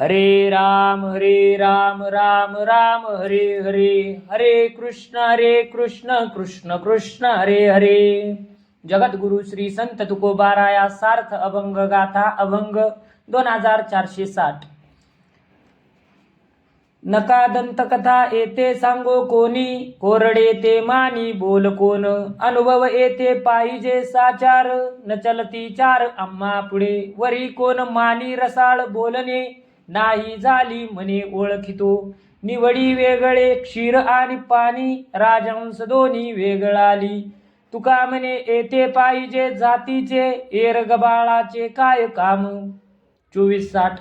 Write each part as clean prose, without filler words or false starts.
हरे राम राम राम हरे हरे, हरे कृष्ण कृष्ण कृष्ण हरे हरे. जगद्गुरु श्री संत तुकोबाराया सार्थ अभंग गाथा अभंग 2460. नका दंतकथा येते सांगो कोणी, कोरडे ते मानी बोल कोण. अनुभव येते पाहिजे साचार, न चलती चार आम्हा पुढे. वरी कोण मानी रसाळ बोलणे, नाही झाली म्हणे ओळखितो. निवडी वेगळे क्षीर आणि पाणी, राजहंस दोन्ही वेगळाली. तुका म्हणे येते पाहिजे जातीचे, एर गबाळाचे काय काम. 2460.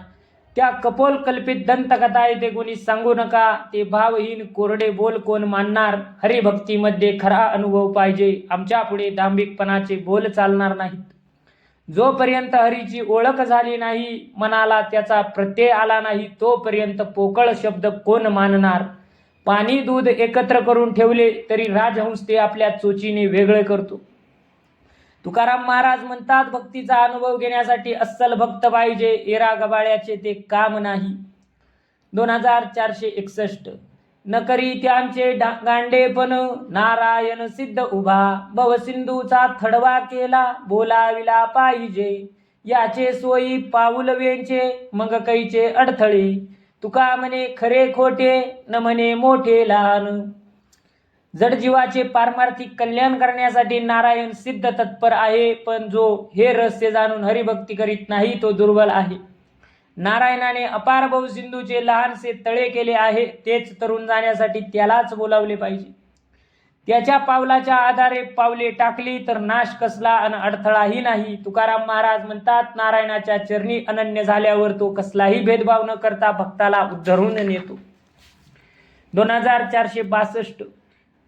त्या कपोल कल्पित दंतकथा येथे कोणी सांगू नका, ते भावहीन कोरडे बोल कोण मानणार. हरिभक्तीमध्ये खरा अनुभव पाहिजे, आमच्या पुढे दांभिकपणाचे बोल चालणार नाहीत. जोपर्यंत हरीची ओळख झाली नाही, मनाला त्याचा प्रत्यय आला नाही, तोपर्यंत पोकळ शब्द कोण मानणार. पाणी दूध एकत्र करून ठेवले तरी राजहंस ते आपल्या चोचीने वेगळे करतो. तुकाराम महाराज म्हणतात, भक्तीचा अनुभव घेण्यासाठी अस्सल भक्त पाहिजे, एरा गबाळ्याचे ते काम नाही. 2461. न करी त्यांचे गांडेपण, नारायण सिद्ध उभा. भवसिंधूचा थडवा केला, बोलाविला पाहिजे. याचे सोयी पाऊल वेंचे, मग कैचे अडथळे. तुका म्हणे खरे खोटे, न म्हणे मोठे लहान. जडजीवाचे पारमार्थिक कल्याण करण्यासाठी नारायण सिद्ध तत्पर आहे, पण जो हे रहस्य जाणून हरिभक्ती करीत नाही तो दुर्बल आहे. नारायणाने अपार भवसिंधूचे लहानसे तळे केले आहे, तेच तरुण जाण्यासाठी त्यालाच बोलावले पाहिजे. त्याच्या पावलाच्या आधारे पावले टाकली तर नाश कसला अन अडथळाही नाही. तुकाराम महाराज म्हणतात, नारायणाच्या चरणी अनन्य झाल्यावर तो कसलाही भेदभाव न करता भक्ताला उद्धरून नेतो. 2462.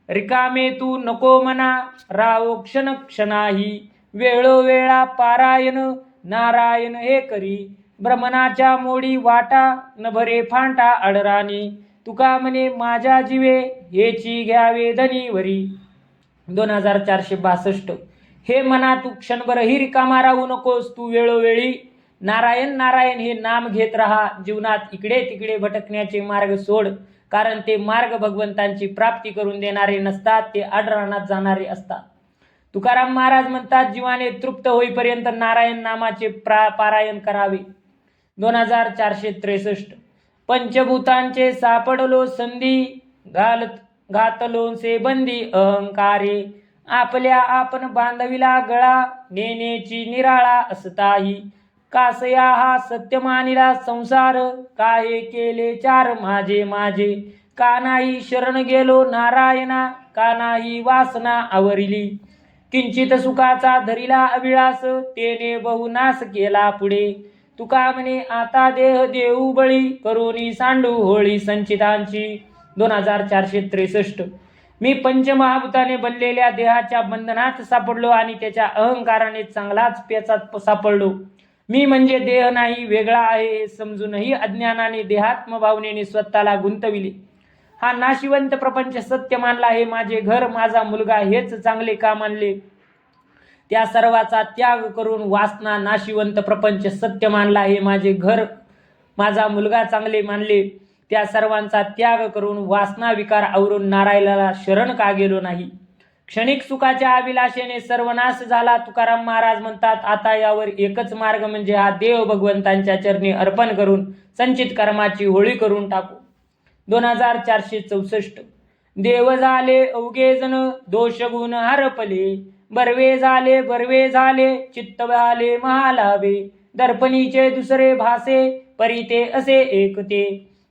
रिकामे तू नको मना, राहो क्षण क्षणाही. वेळोवेळा पारायण, नारायण हे करी. ब्रह्मणाच्या मोडी वाटा, न भरे फांटा अडराणी. तुका म्हणे माझ्या जीवे, हेची घ्यावे धनीवरी. 2462. हे मना तू क्षणभरही रिकामा राहू नकोस, तू वेळोवेळी नारायण नारायण हे नाम घेत राहा. जीवनात इकडे तिकडे भटकण्याचे मार्ग सोड, कारण ते मार्ग भगवंतांची प्राप्ती करून देणारे नसतात, ते आडरानात जाणारे असतात. तुकाराम महाराज म्हणतात, जीवाने तृप्त होईपर्यंत नारायण नामाचे पारायण करावे. 2463. पंचभूतांचे सापडलो संधी, घातलो से बंदी अहंकारे. आपल्या आपण बांधविला गळा, नेनेची निराळा असताही. कासया हा सत्य मानिला संसार, काहे केले चार माझे माझे. का नाही शरण गेलो नारायणा, का नाही वासना आवरिली. किंचित सुखाचा धरिला अभिलाष, तेने बहुनाश केला पुढे. तुका म्हणे आता देह देऊ बळी, करोनी सांडू होळी संचितांची. 2463. मी पंचमहाभूताने बनलेल्या देहाच्या बंधनात सापडलो आणि त्याच्या अहंकाराने चांगलाच पेचात सापडलो. मी म्हणजे देह नाही, वेगळा आहे हे समजूनही अज्ञानाने देहात्म भावनेने स्वतःला गुंतविले. हा नाशिवंत प्रपंच सत्य मानला, हे माझे घर माझा मुलगा हेच चांगले का मानले. त्या सर्वाचा त्याग करून वासना नाशिवंत प्रपंच सत्य मानला, हे माझे घर माझा मुलगा चांगले मानले. त्या सर्वांचा त्याग करून वासना विकार आवरून नारायणाला शरण का गेलो नाही. क्षणिक सुखाच्या अभिलाषेने सर्वनाश झाला. तुकाराम महाराज म्हणतात, आता यावर एकच मार्ग, म्हणजे हा देव भगवंतांच्या चरणी अर्पण करून संचित कर्माची होळी करून टाकू. 2464. देव झाले अवघे जण, दोष गुण हरपले. बर्वे झाले चित्त झाले महालावे. दर्पणीचे दुसरे भासे, परिते असे एकते.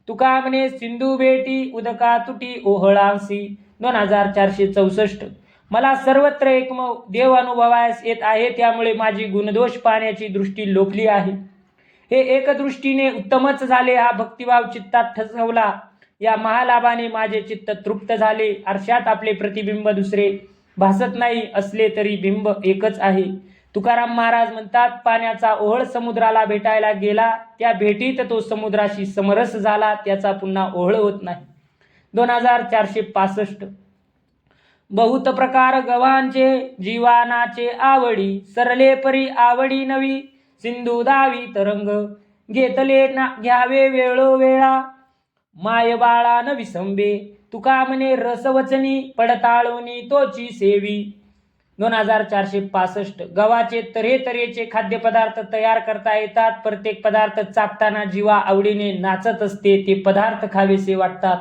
तुका म्हणे सिंधू भेटी, उदका तुटी ओहळांसी. 2464. मला सर्वत्र एकमेव देव अनुभवास येत आहे, त्यामुळे माझी गुणदोष पाहण्याची दृष्टी लोपली आहे. हे एक दृष्टीने उत्तमच झाले. हा भक्तिभाव चित्तात ठसवला, या महालाभाने माझे चित्त तृप्त झाले. आरशात आपले प्रतिबिंब दुसरे भासत नाही, असले तरी बिंब एकच आहे. तुकाराम महाराज म्हणतात, पाण्याचा ओहळ समुद्राला भेटायला गेला, त्या भेटीत तो समुद्राशी समरस झाला, त्याचा पुन्हा ओहळ होत नाही. 2465. बहुत प्रकार गव्हांचे, जीवानाचे आवडी. सरले परी आवडी नवी, सिंधू दावी तरंग. घेतले ना घ्यावे वेळोवेळा माय बाळा न विसंबे तुका म्हणे रसवचनी पडताळोनी तोची सेवी. 2465 गव्हाचे तऱ्हेतऱ्हेचे खाद्यपदार्थ तयार करता येतात. प्रत्येक पदार्थ चाखताना जीवा आवडीने नाचत असते. ते पदार्थ खावेसे वाटतात.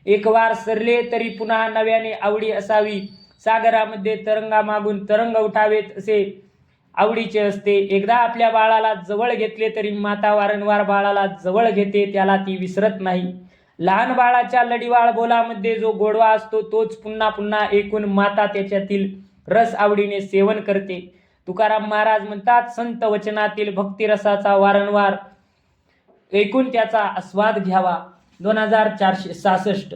एक वार सरले तरी पुन्हा नव्याने आवडी असावी. सागरामध्ये तरंगामागून तरंग उठावेत असे आवडीचे असते. एकदा आपल्या बाळाला जवळ घेतले तरी माता वारंवार बाळाला जवळ घेते, त्याला ती विसरत नाही. लहान बाळाच्या लढीवाळ बोलामध्ये जो गोडवा असतो तोच पुन्हा पुन्हा ऐकून माता त्याच्यातील रस आवडीने सेवन करते. तुकाराम महाराज म्हणतात, संत वचनातील भक्तिरसाचा वारंवार ऐकून त्याचा आस्वाद घ्यावा. 2466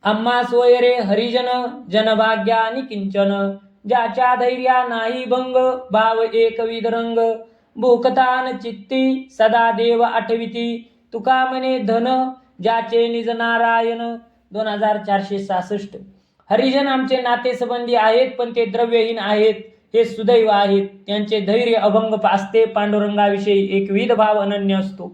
आम्हा सोय रे हरिजन जनभाग्या आणि किंचन ज्याच्या धैर्या नाही भंग भाव एकविध रंग भूकतान चित्ती सदा देव आठविती तुका म्हणे धन ज्याचे निज नारायण. 2466 हरिजन आमचे नातेसंबंधी आहेत, पण ते द्रव्यहीन आहेत. हे सुदैव आहेत. त्यांचे धैर्य अभंग असते. पांडुरंगाविषयी एकविध भाव अनन्य असतो.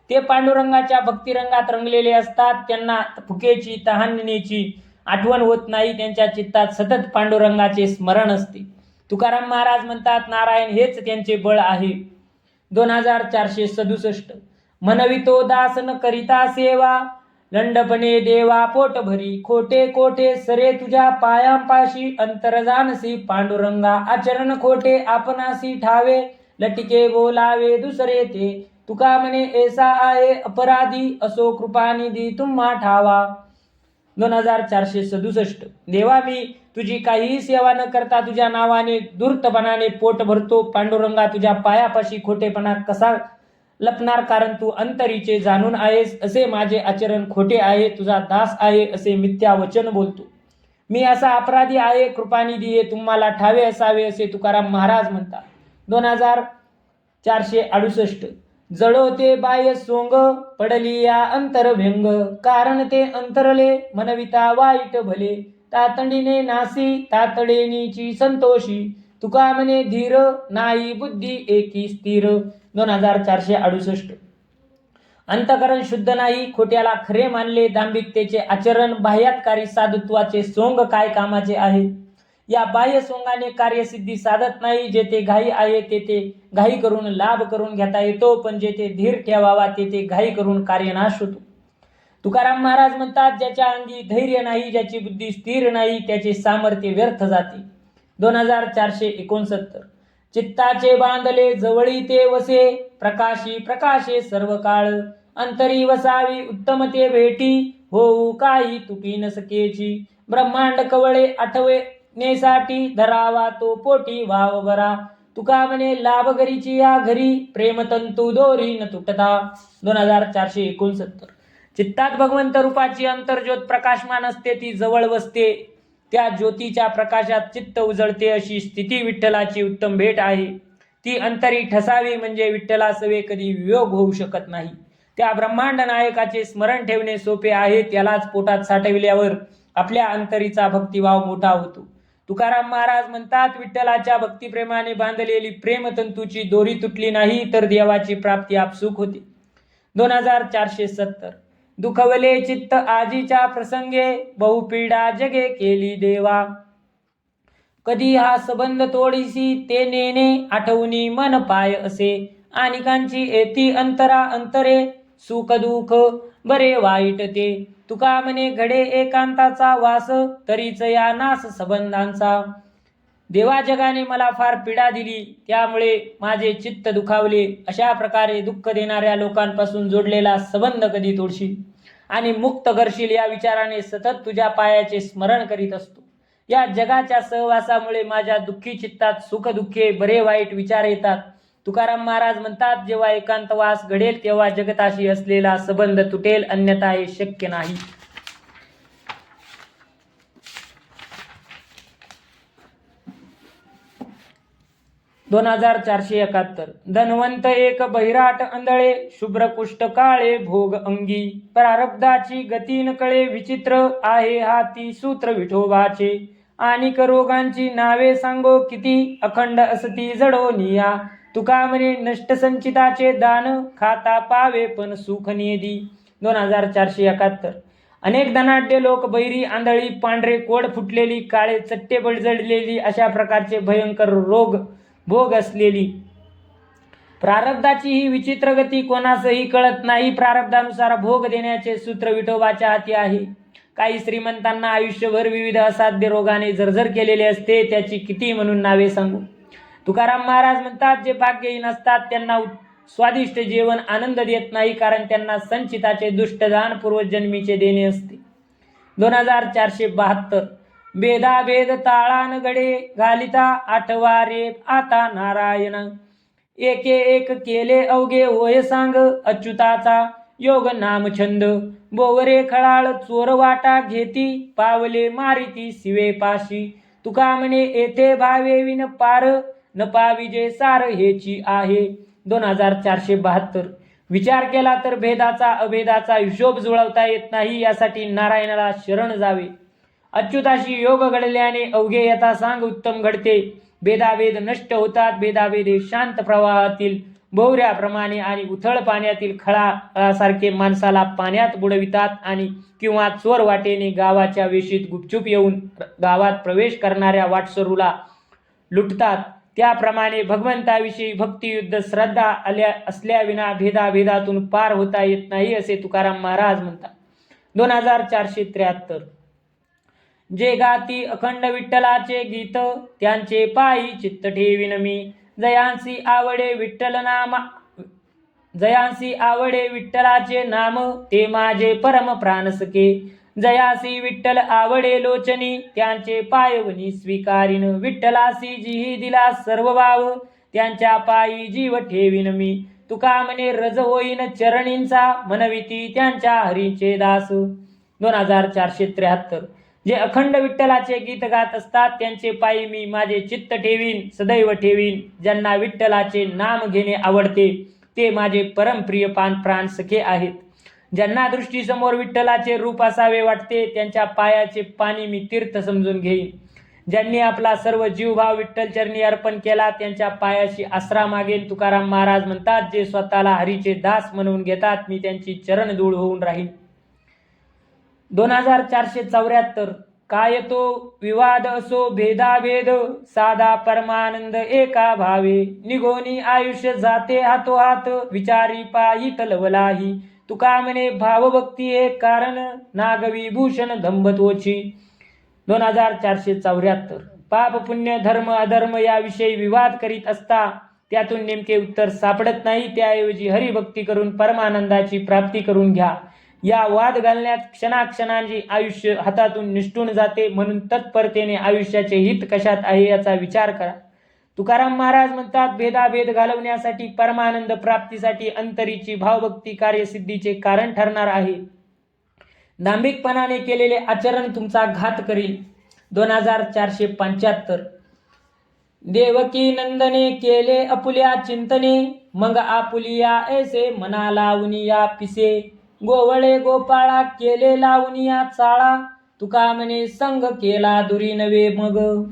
ते पांडुरंगाच्या भक्तिरंगात रंगलेले असतात. त्यांना भुकेची तहानेची आठवण होत नाही. त्यांच्या चित्तात सतत पांडुरंगाचे स्मरण असते. तुकाराम महाराज म्हणतात, नारायण हेच त्यांचे बळ आहे. 2467 म्हणवितो दास न करिता सेवा लंडपणे देवा पोट भरी खोटे कोठे सरे तुझ्या पायांपाशी अंतर जानसी पांडुरंगा आचरण खोटे आपणासी ठावे लटिके बोलावे दुसरे ते तुका म्हणे ऐसा आहे अपराधी असो कृपानिधी तुम्हा ठावा. 2467 देवा मी तुझी काहीही सेवा न करता तुझ्या नावाने धूर्तपणाने पोट भरतो. पांडुरंगा तुझ्या पायापाशी खोटेपणा कसा लपणार, कारण तू अंतरीचे जाणून आहेस. असे माझे आचरण खोटे आहे, तुझा दास आहे असे मिथ्या वचन बोलतो. मी असा अपराधी आहे, कृपानिधी हे तुम्हाला ठावे असावे असे तुकाराम महाराज म्हणतात. 2468 जळोते बाह्य सोंग पडली या अंतरभंग कारण ते अंतरले मनविता वाईट भले तातडीने नासी तातडेनीची संतोषी तुका म्हणे धीर नाही बुद्धी एकी स्थिर. 2468 अंतकरण शुद्ध नाही, खोट्याला खरे मानले, दांभिकतेचे आचरण, बाह्यातकारी साधुत्वाचे सोंग काय कामाचे आहे. या बाह्य सोंगाने कार्यसिद्धी साधत नाही. जेथे घाई आहे तेथे घाई करून लाभ करून घेता येतो, पण जेथे धीर ठेवावा तेथे घाई करून कार्यनाश होतो. तुकाराम महाराज म्हणतात, ज्याच्या अंगी धैर्य नाही, ज्याची बुद्धी स्थिर नाही, त्याचे सामर्थ्य व्यर्थ जाते. 2469 चित्ताचे बांधले जवळी ते वसे प्रकाशी प्रकाशे सर्व काळ अंतरी वसावी उत्तम ते भेटी होऊ काही तुटी न सकेची ब्रह्मांड कवळे आठवणेसाठी धरावा तो पोटी वाव बरा तुका म्हणे लाभ घरीची या घरी प्रेमतंतू दोरी न तुटता. 2469 चित्तात भगवंत रूपाची अंतर्ज्योत प्रकाशमान असते, ती जवळ बसते. त्या ज्योतीच्या प्रकाशात चित्त उजळते. अशी स्थिती विठ्ठलाची उत्तम भेट आहे. ती अंतरी ठसावी म्हणजे विठ्ठलासवे कधी वियोग होऊ शकत नाही. त्या ब्रह्मांड नायकाचे स्मरण ठेवणे सोपे आहे. त्यालाच पोटात साठविल्यावर आपल्या अंतरीचा भक्तिभाव मोठा होतो. तुकाराम महाराज म्हणतात, विठ्ठलाच्या भक्तिप्रेमाने बांधलेली प्रेमतंतूची दोरी तुटली नाही तर देवाची प्राप्ती आपसूक होते. 2470 दुखवले चित्त आजीच्या प्रसंगे बहुपीडा जगे केली देवा कधी हा संबंध तोडीसी ते नेणे आठवणी मन पाय असे अनेकांची येती अंतरा अंतरे सुख दुःख बरे वाईट ते तुका म्हणे घडे एकांताचा वास तरीच या नास संबंधांचा. देवा जगाने मला फार पीडा दिली, त्यामुळे माझे चित्त दुखावले. अशा प्रकारे दुःख देणाऱ्या लोकांपासून जोडलेला संबंध कधी तोडशील आणि मुक्त करशील या विचाराने सतत तुझ्या पायाचे स्मरण करीत असतो. या जगाच्या सहवासामुळे माझ्या दुःखी चित्तात सुख दुःखे बरे वाईट विचार येतात. तुकाराम महाराज म्हणतात, जेव्हा एकांतवास घडेल तेव्हा जगताशी असलेला संबंध तुटेल, अन्यथा हे शक्य नाही. 2471 धनवंत एक बहिराट अंधळे शुभ्र कुष्ठ काळे भोग अंगी प्रारब्धाची गती न कळे विचित्र आहे हाती सूत्र विठोबाचे आणि रोगांची नावे सांगो किती अखंड असती जडो निया तुका म्हणे नष्ट संचिताचे दान खाता पावे पण सुख नेदी. 2471. अनेक धनाढ्य लोक बैरी आंधळी पांढरे कोड फुटलेली काळे चट्टे बळजडलेली अशा प्रकारचे भयंकर रोग भोग असलेली प्रारब्धाची ही विचित्र गती कोणासही कळत नाही. प्रारब्धानुसार भोग देण्याचे सूत्र विठोबाच्या हाती आहे. काही श्रीमंतांना आयुष्यभर विविध असाध्य रोगाने जर्जर केलेले असते. त्याची किती म्हणून नावे सांगू. तुकाराम महाराज म्हणतात, जे भाग्यहीन असतात त्यांना स्वादिष्ट जेवण आनंद देत नाही, कारण त्यांना संचिताचे दुष्टदान पूर्वजन्मीचे देणे असते. 2472. भेदाभेद ताळान गडे घालिता आठवा रे आता नारायण. एके एक केले अवघे होय सांग अच्युताचा योग नाम छंद. बोवरे खळाळ चोर वाटा घेती पावले मारिती शिवे पाशी. तुका म्हणे येथे भावे विन पार न पाविजे सार हेची आहे. 2472. विचार केला तर भेदाचा अभेदाचा हिशोब जुळवता येत नाही. यासाठी नारायणाला शरण जावे. अच्युताशी योग घडल्याने अवघे यथा सांग उत्तम घडते. भेदाभेद नष्ट होतात. भेदाभेद हे शांत प्रवाहातील भोवऱ्याप्रमाणे आणि उथळ पाण्यातील खळासारखे माणसाला पाण्यात बुडवितात आणि किंवा चोर वाटेने गावाच्या वेशीत गुपचूप येऊन गावात प्रवेश करणाऱ्या वाटसरूला लुटतात. त्याप्रमाणे भगवंताविषयी भक्तियुद्ध श्रद्धा असल्याविना भेदाभेदातून पार होता येत नाही, असे तुकाराम महाराज म्हणतात. 2473. जे गाती अखंड विठ्ठलाचे गीत त्यांचे पायी चित्त ठेवीन मी. जयांसी आवडे विठ्ठलाचे नाम ते माझे परम प्राणसके. जयासी विठ्ठल आवडे लोचनी त्यांचे पायवनी स्वीकारीन. विठ्ठलासी जिही दिला सर्व भाव त्यांच्या पायी जीव ठेवीन मी. तुका म्हणे रज होईन चरणींचा मनविती त्यांच्या हरीचे दास. 2473. जे अखंड विठ्ठलाचे गीत गात असतात त्यांचे पायी मी माझे चित्त ठेवीन, सदैव ठेवीन. ज्यांना विठ्ठलाचे नाम घेणे आवडते ते माझे परमप्रिय प्राण सखे आहेत. ज्यांना दृष्टीसमोर विठ्ठलाचे रूप असावे वाटते त्यांच्या पायाचे पाणी मी तीर्थ समजून घेईन. ज्यांनी आपला सर्व जीवभाव विठ्ठल चरणी अर्पण केला त्यांच्या पायाशी आसरा मागेन. तुकाराम महाराज म्हणतात, जे स्वतःला हरीचे दास म्हणून घेतात मी त्यांची चरण धूळ होऊन राहीन. 2474. काय तो विवाद असो भेदाभेद साधा परमानंद एका भावे. निघोनी आयुष्य जाते हातोहात विचारी पायी तलवलाही. तुका म्हणे भावभक्ती एक कारण नागवी भूषण धंबतोची. 2474. पाप पुण्य धर्म अधर्म याविषयी विवाद करीत असता त्यातून नेमके उत्तर सापडत नाही. त्याऐवजी हरिभक्ती करून परमानंदाची प्राप्ती करून घ्या. या वाद घालण्यात क्षणाक्षणांची आयुष्य हातातून निष्ठून जाते. म्हणून तत्परतेने आयुष्याचे हित कशात आहे याचा विचार करा. तुकाराम महाराज म्हणतात, भेदाभेद घालवण्यासाठी परमानंद प्राप्तीसाठी अंतरीची भावभक्ती कार्यसिद्धीचे कारण ठरणार आहे. दांभिकपणाने केलेले आचरण तुमचा घात करील. 2475. देवकी नंदने केले आपुल्या चिंतने मग आपुलिया ऐसे मना लावनिया पिसे. गोवळे गोपाळा केले लावनिया चाळा तुका म्हणे संग केला दुरी नवे मग.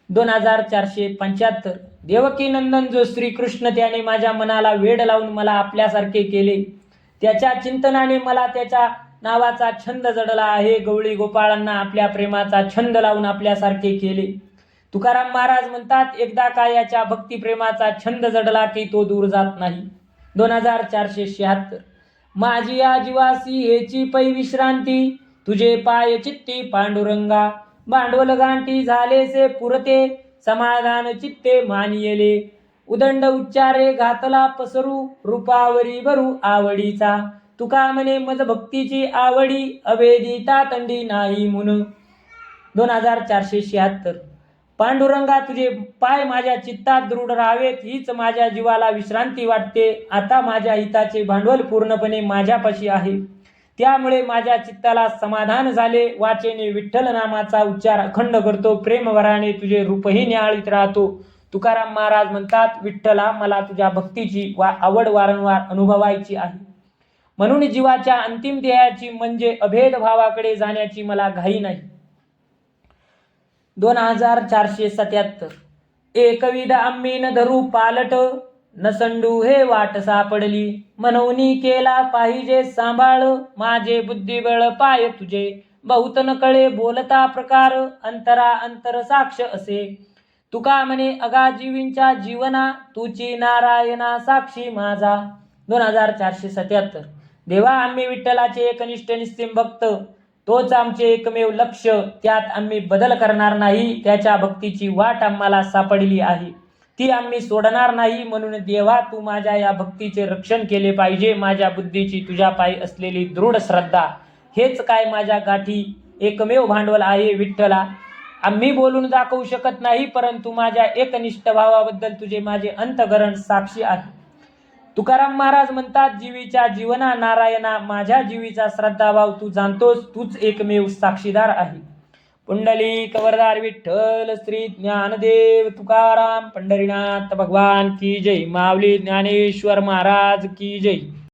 2475. देवकी नंदन जो श्रीकृष्ण त्याने माझ्या मनाला वेड लावून मला आपल्यासारखे केले. त्याच्या चिंतनाने मला त्याच्या नावाचा छंद जडला आहे. गवळी गोपाळांना आपल्या प्रेमाचा छंद लावून आपल्यासारखे केले. तुकाराम महाराज म्हणतात, एकदा का याच्या भक्तिप्रेमाचा छंद जडला की तो दूर जात नाही. 2476. माझी या जीवासी हेची पै विश्रांती तुझे पाय चित्ती पांडुरंगा. भांडवल गांठी झालेसे पुरते समाधान चित्ते मानियले. उदंड उच्चारे घातला पसरू रूपावरी भरू आवडीचा. तुका म्हणे मज भक्तीची आवडी अभेदिता तंडी नाही मुन. 2476. पांडुरंगा तुझे पाय माझ्या चित्तात दृढ राहावेत हीच माझ्या जीवाला विश्रांती वाटते. आता माझ्या हिताचे भांडवल पूर्णपणे माझ्यापाशी आहे. त्यामुळे माझ्या चित्ताला समाधान झाले. वाचेने विठ्ठल नामाचा उच्चार अखंड करतो. प्रेमभराने तुझे रूपही न्याहाळीत राहतो. तुकाराम महाराज म्हणतात, विठ्ठला मला तुझ्या भक्तीची आवड वारंवार अनुभवायची आहे. म्हणून जीवाच्या अंतिम ध्येयाची म्हणजे अभेद भावाकडे जाण्याची मला घाई नाही. 2477. एकविध आम्ही न धरू पालट, नसंडू हे वाट सापडली. मनवनी केला पाहिजे सांभाळ, माझे बुद्धिबळ पाय तुझे. बहुत न कळे बोलता प्रकार, अंतरा अंतर साक्ष असे. तुका म्हणे अगाजीवींच्या जीवना, तुची नारायणा साक्षी माझा. 2477. देवा आम्ही विठ्ठलाचे एकनिष्ठ निस्सिम भक्त, तोच आमचे एकमेव लक्ष. त्यात आम्ही बदल करणार नाही. त्याच्या भक्तीची वाट आम्हाला सापडली आहे, ती आम्ही सोडणार नाही. म्हणून देवा तू माझ्या या भक्तीचे रक्षण केले पाहिजे. माझ्या बुद्धीची तुझ्या पायी असलेली दृढ श्रद्धा हेच काय माझ्या गाठी एकमेव भांडवल आहे विठ्ठला. आम्ही बोलून दाखवू शकत नाही, परंतु माझ्या एकनिष्ठ भावाबद्दल तुझे माझे अंतःकरण साक्षी आहे. तुकाराम महाराज म्हणतात, जीवीच्या जीवना नारायणा, माझ्या जीवीचा श्रद्धाभाव तू जाणतोस, तूच एकमेव साक्षीदार आहे. पुंडलिक वरदार विठ्ठल श्री ज्ञानदेव तुकाराम पंढरीनाथ भगवान की जय. माऊली ज्ञानेश्वर महाराज की जय.